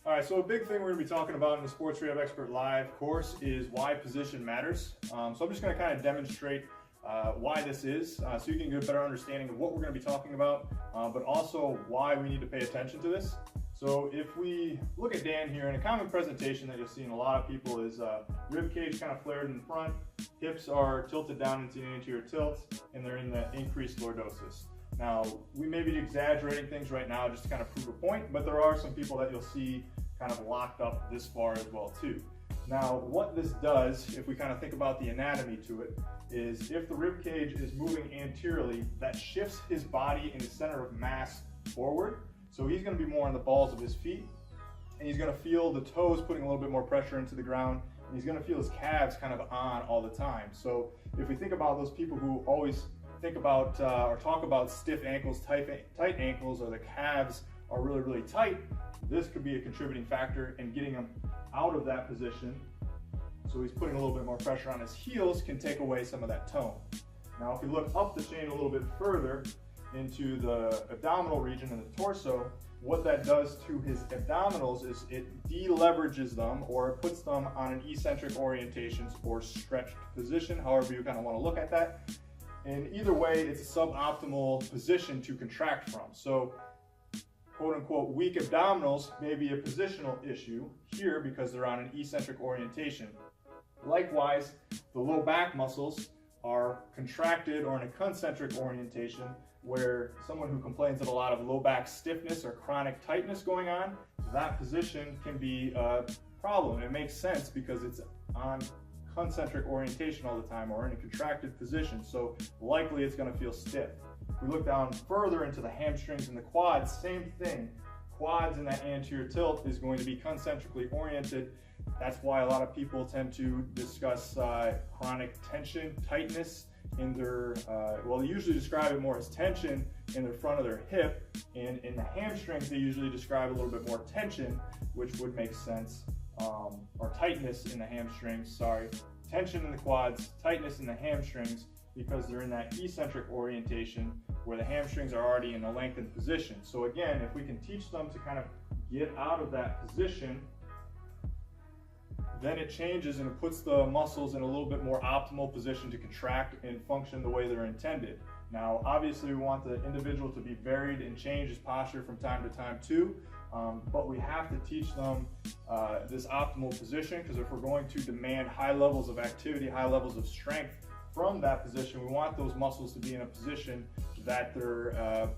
All right, so a big thing we're going to be talking about in the Sports Rehab Expert Live course is why position matters. So I'm just going to kind of demonstrate why this is, so you can get a better understanding of what we're going to be talking about, but also why we need to pay attention to this. So if we look at Dan here, and a common presentation that you'll see in a lot of people is rib cage kind of flared in front, hips are tilted down into the anterior tilt, and they're in the increased lordosis. Now, we may be exaggerating things right now just to kind of prove a point, but there are some people that you'll see kind of locked up this far as well too. Now, what this does, if we kind of think about the anatomy to it, is if the rib cage is moving anteriorly, that shifts his body in the center of mass forward. So he's going to be more on the balls of his feet, and he's going to feel the toes putting a little bit more pressure into the ground, and he's going to feel his calves kind of on all the time. So if we think about those people who always think about or talk about stiff ankles, tight ankles, or the calves are really, really tight, this could be a contributing factor in getting him out of that position. So he's putting a little bit more pressure on his heels, can take away some of that tone. Now, if we look up the chain a little bit further into the abdominal region and the torso, what that does to his abdominals is it deleverages them, or it puts them on an eccentric orientations or stretched position, however you kind of want to look at that. And either way, it's a suboptimal position to contract from. So, quote unquote, weak abdominals may be a positional issue here because they're on an eccentric orientation. Likewise, the low back muscles are contracted or in a concentric orientation, where someone who complains of a lot of low back stiffness or chronic tightness going on, that position can be a problem. It makes sense because it's on concentric orientation all the time or in a contracted position, so likely it's going to feel stiff. We look down further into the hamstrings and the quads, same thing. Quads in that anterior tilt is going to be concentrically oriented. That's why a lot of people tend to discuss chronic tension, tightness in their, well, they usually describe it more as tension in the front of their hip, and in the hamstrings they usually describe a little bit more tension, which would make sense, or tightness in the hamstrings, sorry. Tension in the quads, tightness in the hamstrings, because they're in that eccentric orientation where the hamstrings are already in a lengthened position. So again, if we can teach them to kind of get out of that position, then it changes and it puts the muscles in a little bit more optimal position to contract and function the way they're intended. Now, obviously we want the individual to be varied and change his posture from time to time too, but we have to teach them this optimal position, because if we're going to demand high levels of activity, high levels of strength from that position, we want those muscles to be in a position that they're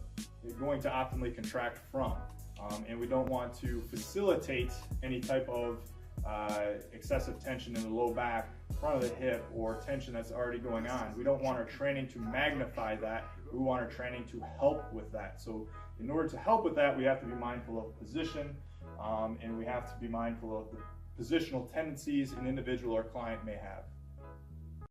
going to optimally contract from. And we don't want to facilitate any type of excessive tension in the low back, front of the hip, or tension that's already going on. We don't want our training to magnify that. We want our training to help with that. So in order to help with that, we have to be mindful of position, and we have to be mindful of the positional tendencies an individual or client may have.